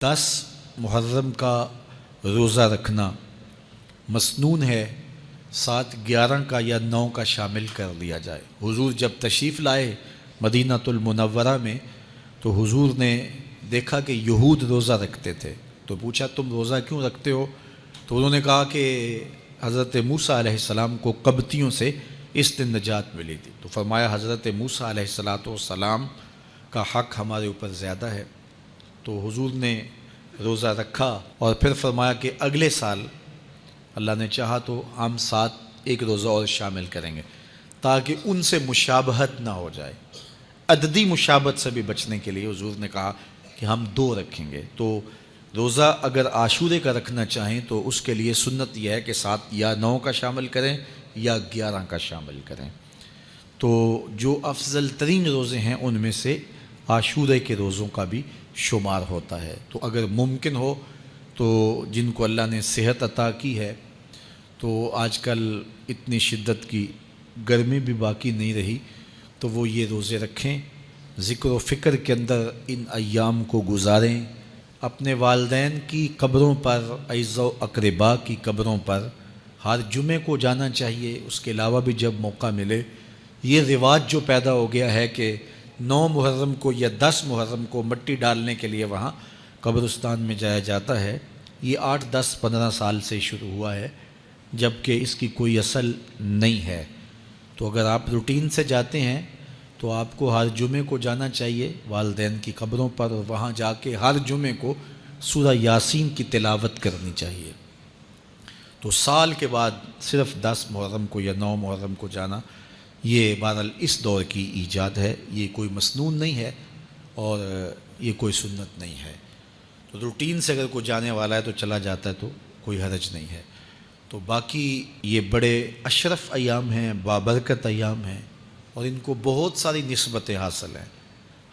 10 محرم کا روزہ رکھنا مسنون ہے، ساتھ 11 کا یا 9 کا شامل کر لیا جائے۔ حضور جب تشریف لائے مدینہ المنورہ میں تو حضور نے دیکھا کہ یہود روزہ رکھتے تھے، تو پوچھا تم روزہ کیوں رکھتے ہو؟ تو انہوں نے کہا کہ حضرت موسیٰ علیہ السلام کو قبطیوں سے اس دن نجات ملی تھی۔ تو فرمایا حضرت موسیٰ علیہ السلام کا حق ہمارے اوپر زیادہ ہے۔ تو حضور نے روزہ رکھا اور پھر فرمایا کہ اگلے سال اللہ نے چاہا تو ہم ساتھ ایک روزہ اور شامل کریں گے، تاکہ ان سے مشابہت نہ ہو جائے۔ عددی مشابہت سے بھی بچنے کے لیے حضور نے کہا کہ ہم 2 رکھیں گے۔ تو روزہ اگر عاشورے کا رکھنا چاہیں تو اس کے لیے سنت یہ ہے کہ ساتھ یا 9 کا شامل کریں یا 11 کا شامل کریں۔ تو جو افضل ترین روزے ہیں ان میں سے عاشورے کے روزوں کا بھی شمار ہوتا ہے۔ تو اگر ممکن ہو تو جن کو اللہ نے صحت عطا کی ہے، تو آج کل اتنی شدت کی گرمی بھی باقی نہیں رہی، تو وہ یہ روزے رکھیں، ذکر و فکر کے اندر ان ایام کو گزاریں، اپنے والدین کی قبروں پر، اعزاء و اقرباء کی قبروں پر ہر جمعے کو جانا چاہیے۔ اس کے علاوہ بھی جب موقع ملے، یہ رواج جو پیدا ہو گیا ہے کہ 9 محرم کو یا 10 محرم کو مٹی ڈالنے کے لیے وہاں قبرستان میں جایا جاتا ہے، یہ 8 10 15 سال سے شروع ہوا ہے، جبکہ اس کی کوئی اصل نہیں ہے۔ تو اگر آپ روٹین سے جاتے ہیں تو آپ کو ہر جمعے کو جانا چاہیے والدین کی قبروں پر، اور وہاں جا کے ہر جمعے کو سورہ یاسین کی تلاوت کرنی چاہیے۔ تو سال کے بعد صرف 10 محرم کو یا 9 محرم کو جانا، یہ بہرحال اس دور کی ایجاد ہے، یہ کوئی مسنون نہیں ہے اور یہ کوئی سنت نہیں ہے۔ تو روٹین سے اگر کوئی جانے والا ہے تو چلا جاتا ہے تو کوئی حرج نہیں ہے۔ تو باقی یہ بڑے اشرف ایام ہیں، بابرکت ایام ہیں، اور ان کو بہت ساری نسبتیں حاصل ہیں۔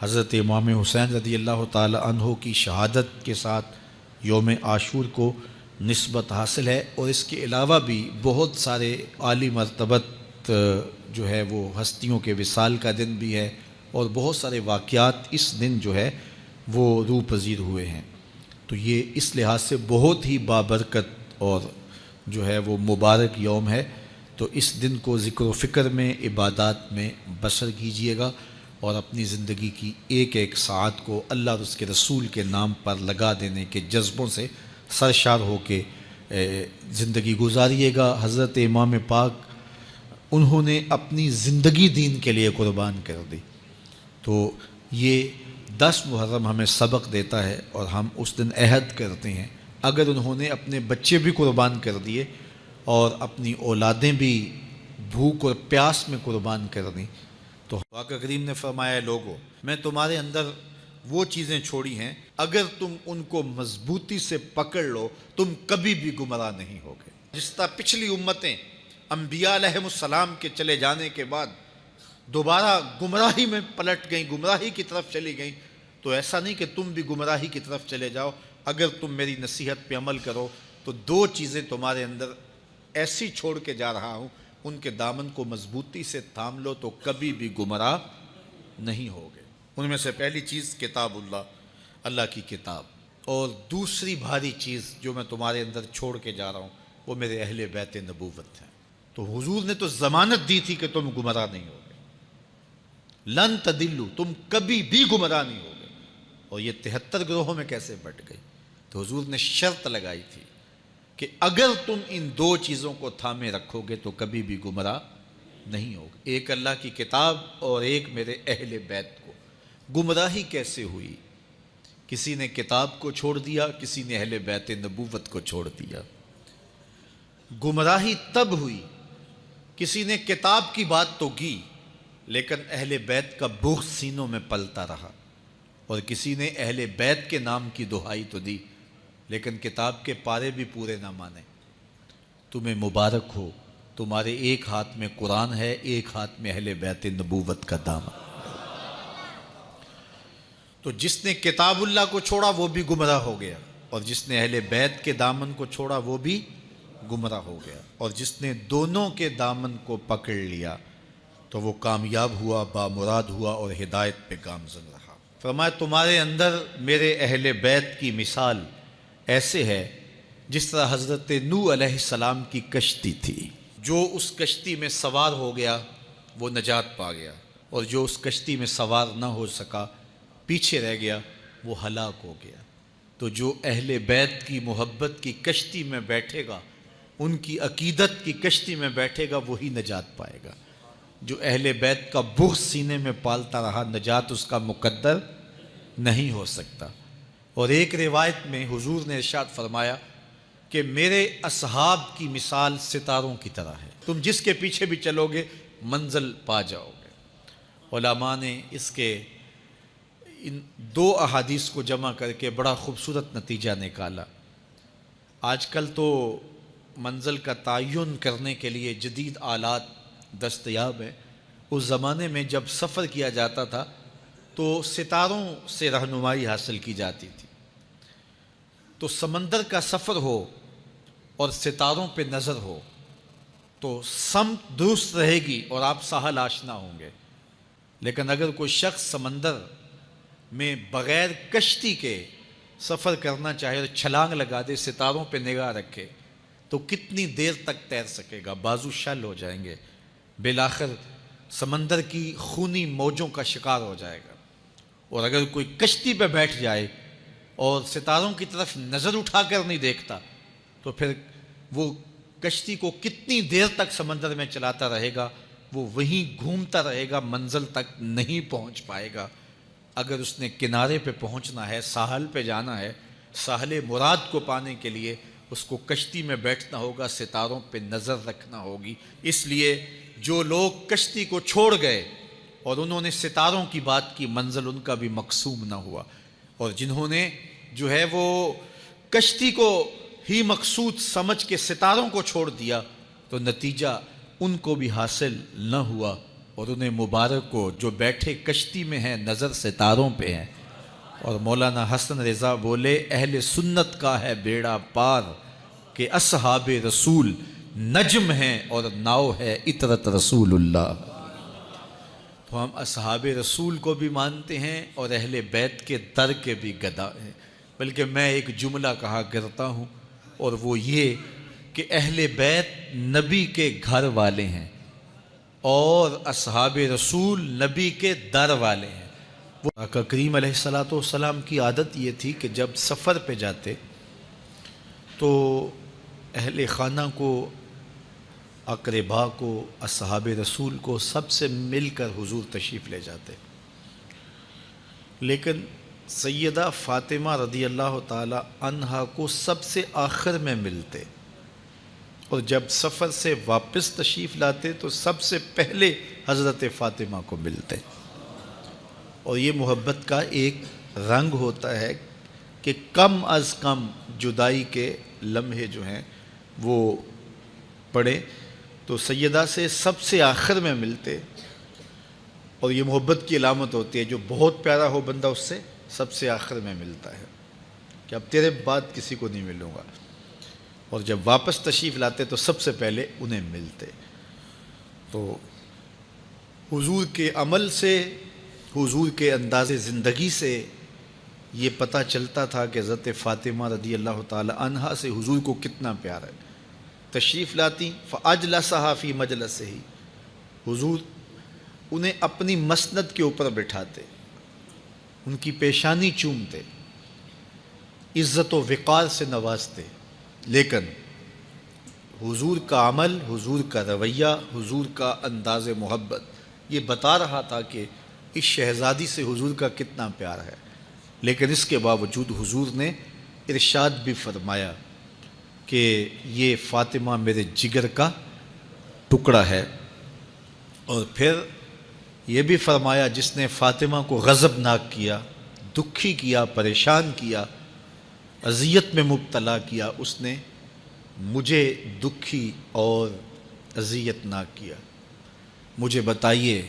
حضرت امام حسین رضی اللہ تعالی عنہ کی شہادت کے ساتھ یوم عاشور کو نسبت حاصل ہے، اور اس کے علاوہ بھی بہت سارے عالی مرتبت جو ہے وہ ہستیوں کے وصال کا دن بھی ہے، اور بہت سارے واقعات اس دن جو ہے وہ روح پذیر ہوئے ہیں۔ تو یہ اس لحاظ سے بہت ہی بابرکت اور جو ہے وہ مبارک یوم ہے۔ تو اس دن کو ذکر و فکر میں، عبادات میں بسر کیجئے گا، اور اپنی زندگی کی ایک ایک ساعت کو اللہ اور اس کے رسول کے نام پر لگا دینے کے جذبوں سے سرشار ہو کے زندگی گزاریے گا۔ حضرت امام پاک انہوں نے اپنی زندگی دین کے لیے قربان کر دی۔ تو یہ 10 محرم ہمیں سبق دیتا ہے، اور ہم اس دن عہد کرتے ہیں اگر انہوں نے اپنے بچے بھی قربان کر دیے اور اپنی اولادیں بھی بھوک اور پیاس میں قربان کر دیں، تو آقا کریم نے فرمایا لوگو میں تمہارے اندر وہ چیزیں چھوڑی ہیں، اگر تم ان کو مضبوطی سے پکڑ لو تم کبھی بھی گمراہ نہیں ہوگے۔ جس طرح پچھلی امتیں انبیاء علیہ السلام کے چلے جانے کے بعد دوبارہ گمراہی میں پلٹ گئیں، گمراہی کی طرف چلی گئیں، تو ایسا نہیں کہ تم بھی گمراہی کی طرف چلے جاؤ۔ اگر تم میری نصیحت پہ عمل کرو تو 2 چیزیں تمہارے اندر ایسی چھوڑ کے جا رہا ہوں، ان کے دامن کو مضبوطی سے تھام لو تو کبھی بھی گمراہ نہیں ہوگے۔ ان میں سے پہلی چیز کتاب اللہ کی کتاب، اور دوسری بھاری چیز جو میں تمہارے اندر چھوڑ کے جا رہا ہوں وہ میرے اہل بیت نبوت ہیں۔ تو حضور نے تو ضمانت دی تھی کہ تم گمراہ نہیں ہوگے، لن تدلوا، تم کبھی بھی گمراہ نہیں ہوگے، اور یہ 73 گروہوں میں کیسے بٹ گئی؟ تو حضور نے شرط لگائی تھی کہ اگر تم ان 2 چیزوں کو تھامے رکھو گے تو کبھی بھی گمراہ نہیں ہوگے، ایک اللہ کی کتاب اور ایک میرے اہل بیت کو۔ گمراہی کیسے ہوئی؟ کسی نے کتاب کو چھوڑ دیا، کسی نے اہل بیت نبوت کو چھوڑ دیا۔ گمراہی تب ہوئی کسی نے کتاب کی بات تو کی لیکن اہل بیت کا بغض سینوں میں پلتا رہا، اور کسی نے اہل بیت کے نام کی دہائی تو دی لیکن کتاب کے پارے بھی پورے نہ مانے۔ تمہیں مبارک ہو، تمہارے ایک ہاتھ میں قرآن ہے، ایک ہاتھ میں اہل بیت نبوت کا دامن۔ تو جس نے کتاب اللہ کو چھوڑا وہ بھی گمراہ ہو گیا، اور جس نے اہل بیت کے دامن کو چھوڑا وہ بھی گمراہ ہو گیا، اور جس نے دونوں کے دامن کو پکڑ لیا تو وہ کامیاب ہوا، بامراد ہوا، اور ہدایت پہ گامزن رہا۔ فرمایا تمہارے اندر میرے اہل بیت کی مثال ایسے ہے جس طرح حضرت نوح علیہ السلام کی کشتی تھی، جو اس کشتی میں سوار ہو گیا وہ نجات پا گیا، اور جو اس کشتی میں سوار نہ ہو سکا، پیچھے رہ گیا، وہ ہلاک ہو گیا۔ تو جو اہل بیت کی محبت کی کشتی میں بیٹھے گا، ان کی عقیدت کی کشتی میں بیٹھے گا، وہی نجات پائے گا۔ جو اہل بیت کا بغض سینے میں پالتا رہا، نجات اس کا مقدر نہیں ہو سکتا۔ اور ایک روایت میں حضور نے ارشاد فرمایا کہ میرے اصحاب کی مثال ستاروں کی طرح ہے، تم جس کے پیچھے بھی چلو گے منزل پا جاؤ گے۔ علماء نے اس کے ان دو احادیث کو جمع کر کے بڑا خوبصورت نتیجہ نکالا۔ آج کل تو منزل کا تعین کرنے کے لیے جدید آلات دستیاب ہیں، اس زمانے میں جب سفر کیا جاتا تھا تو ستاروں سے رہنمائی حاصل کی جاتی تھی۔ تو سمندر کا سفر ہو اور ستاروں پہ نظر ہو تو سمت درست رہے گی اور آپ ساحل آشنا ہوں گے، لیکن اگر کوئی شخص سمندر میں بغیر کشتی کے سفر کرنا چاہے اور چھلانگ لگا دے، ستاروں پہ نگاہ رکھے، تو کتنی دیر تک تیر سکے گا؟ بازو شل ہو جائیں گے، بالآخر سمندر کی خونی موجوں کا شکار ہو جائے گا۔ اور اگر کوئی کشتی پہ بیٹھ جائے اور ستاروں کی طرف نظر اٹھا کر نہیں دیکھتا تو پھر وہ کشتی کو کتنی دیر تک سمندر میں چلاتا رہے گا؟ وہ وہیں گھومتا رہے گا، منزل تک نہیں پہنچ پائے گا۔ اگر اس نے کنارے پہ پہنچنا ہے، ساحل پہ جانا ہے، ساحل مراد کو پانے کے لیے اس کو کشتی میں بیٹھنا ہوگا، ستاروں پہ نظر رکھنا ہوگی۔ اس لیے جو لوگ کشتی کو چھوڑ گئے اور انہوں نے ستاروں کی بات کی، منزل ان کا بھی مقصوم نہ ہوا، اور جنہوں نے جو ہے وہ کشتی کو ہی مقصود سمجھ کے ستاروں کو چھوڑ دیا تو نتیجہ ان کو بھی حاصل نہ ہوا، اور انہیں مبارک کو جو بیٹھے کشتی میں ہیں نظر ستاروں پہ ہیں۔ اور مولانا حسن رضا بولے اہل سنت کا ہے بیڑا پار کہ اصحاب رسول نجم ہیں اور ناؤ ہے اطرت رسول اللہ۔ تو ہم اصحاب رسول کو بھی مانتے ہیں اور اہل بیت کے در کے بھی گدا ہیں۔ بلکہ میں ایک جملہ کہا کرتا ہوں، اور وہ یہ کہ اہل بیت نبی کے گھر والے ہیں اور اصحاب رسول نبی کے در والے ہیں۔ وہ آقا کریم علیہ السلام کی عادت یہ تھی کہ جب سفر پہ جاتے تو اہل خانہ کو، اقربا کو، اصحاب رسول کو سب سے مل کر حضور تشریف لے جاتے، لیکن سیدہ فاطمہ رضی اللہ تعالی عنہا کو سب سے آخر میں ملتے، اور جب سفر سے واپس تشریف لاتے تو سب سے پہلے حضرت فاطمہ کو ملتے۔ اور یہ محبت کا ایک رنگ ہوتا ہے کہ کم از کم جدائی کے لمحے جو ہیں وہ پڑے تو سیدہ سے سب سے آخر میں ملتے، اور یہ محبت کی علامت ہوتی ہے، جو بہت پیارا ہو بندہ اس سے سب سے آخر میں ملتا ہے کہ اب تیرے بعد کسی کو نہیں ملوں گا، اور جب واپس تشریف لاتے تو سب سے پہلے انہیں ملتے۔ تو حضور کے عمل سے، حضور کے انداز زندگی سے یہ پتہ چلتا تھا کہ حضرت فاطمہ رضی اللہ تعالی عنہا سے حضور کو کتنا پیار ہے۔ تشریف لاتی فاجلسہا فی مجلسہ، حضور انہیں اپنی مسند کے اوپر بٹھاتے، ان کی پیشانی چومتے، عزت و وقار سے نوازتے، لیکن حضور کا عمل، حضور کا رویہ، حضور کا انداز محبت یہ بتا رہا تھا کہ اس شہزادی سے حضور کا کتنا پیار ہے۔ لیکن اس کے باوجود حضور نے ارشاد بھی فرمایا کہ یہ فاطمہ میرے جگر کا ٹکڑا ہے، اور پھر یہ بھی فرمایا جس نے فاطمہ کو غضبناک کیا، دکھی کیا، پریشان کیا، اذیت میں مبتلا کیا، اس نے مجھے دکھی اور اذیت نہ کیا۔ مجھے بتائیے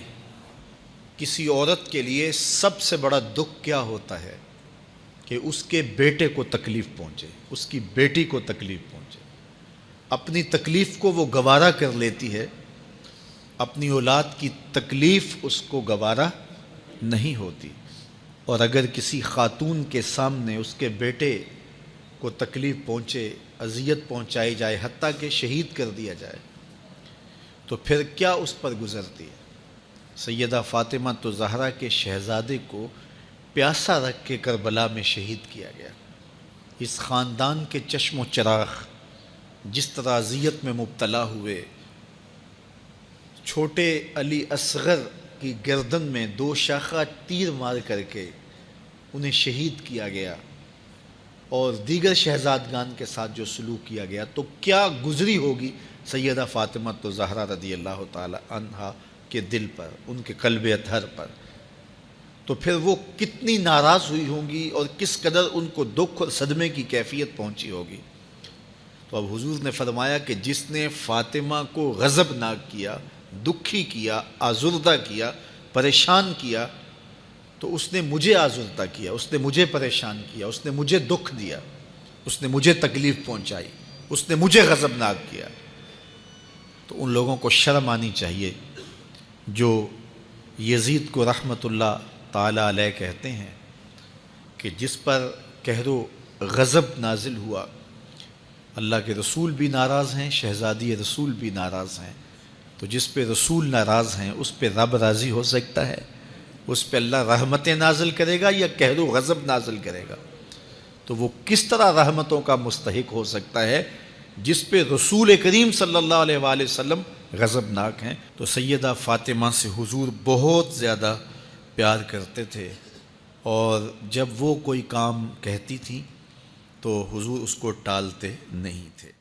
کسی عورت کے لیے سب سے بڑا دکھ کیا ہوتا ہے؟ کہ اس کے بیٹے کو تکلیف پہنچے، اس کی بیٹی کو تکلیف پہنچے۔ اپنی تکلیف کو وہ گوارا کر لیتی ہے، اپنی اولاد کی تکلیف اس کو گوارا نہیں ہوتی۔ اور اگر کسی خاتون کے سامنے اس کے بیٹے کو تکلیف پہنچے، اذیت پہنچائی جائے، حتیٰ کہ شہید کر دیا جائے، تو پھر کیا اس پر گزرتی ہے؟ سیدہ فاطمہ تو زہرا کے شہزادے کو پیاسا رکھ کے کربلا میں شہید کیا گیا۔ اس خاندان کے چشم و چراغ جس طرح اذیت میں مبتلا ہوئے، چھوٹے علی اصغر کی گردن میں 2 شاخہ تیر مار کر کے انہیں شہید کیا گیا، اور دیگر شہزادگان کے ساتھ جو سلوک کیا گیا، تو کیا گزری ہوگی سیدہ فاطمہ تو زہرا رضی اللہ تعالی عنہا کے دل پر، ان کے قلب اطہر پر؟ تو پھر وہ کتنی ناراض ہوئی ہوں گی اور کس قدر ان کو دکھ اور صدمے کی کیفیت پہنچی ہوگی۔ تو اب حضور نے فرمایا کہ جس نے فاطمہ کو غضبناک کیا، دکھی کیا، آزردہ کیا، پریشان کیا، تو اس نے مجھے آزردہ کیا، اس نے مجھے پریشان کیا، اس نے مجھے دکھ دیا، اس نے مجھے تکلیف پہنچائی، اس نے مجھے غضبناک کیا۔ تو ان لوگوں کو شرم آنی چاہیے جو یزید کو رحمۃ اللہ تعالی علیہ کہتے ہیں کہ جس پر قہر و غضب نازل ہوا، اللہ کے رسول بھی ناراض ہیں، شہزادی رسول بھی ناراض ہیں، تو جس پہ رسول ناراض ہیں اس پہ رب راضی ہو سکتا ہے؟ اس پہ اللہ رحمتیں نازل کرے گا یا قہر و غضب نازل کرے گا؟ تو وہ کس طرح رحمتوں کا مستحق ہو سکتا ہے جس پہ رسول کریم صلی اللہ علیہ وآلہ وسلم غضبناک ہیں؟ تو سیدہ فاطمہ سے حضور بہت زیادہ پیار کرتے تھے، اور جب وہ کوئی کام کہتی تھی تو حضور اس کو ٹالتے نہیں تھے۔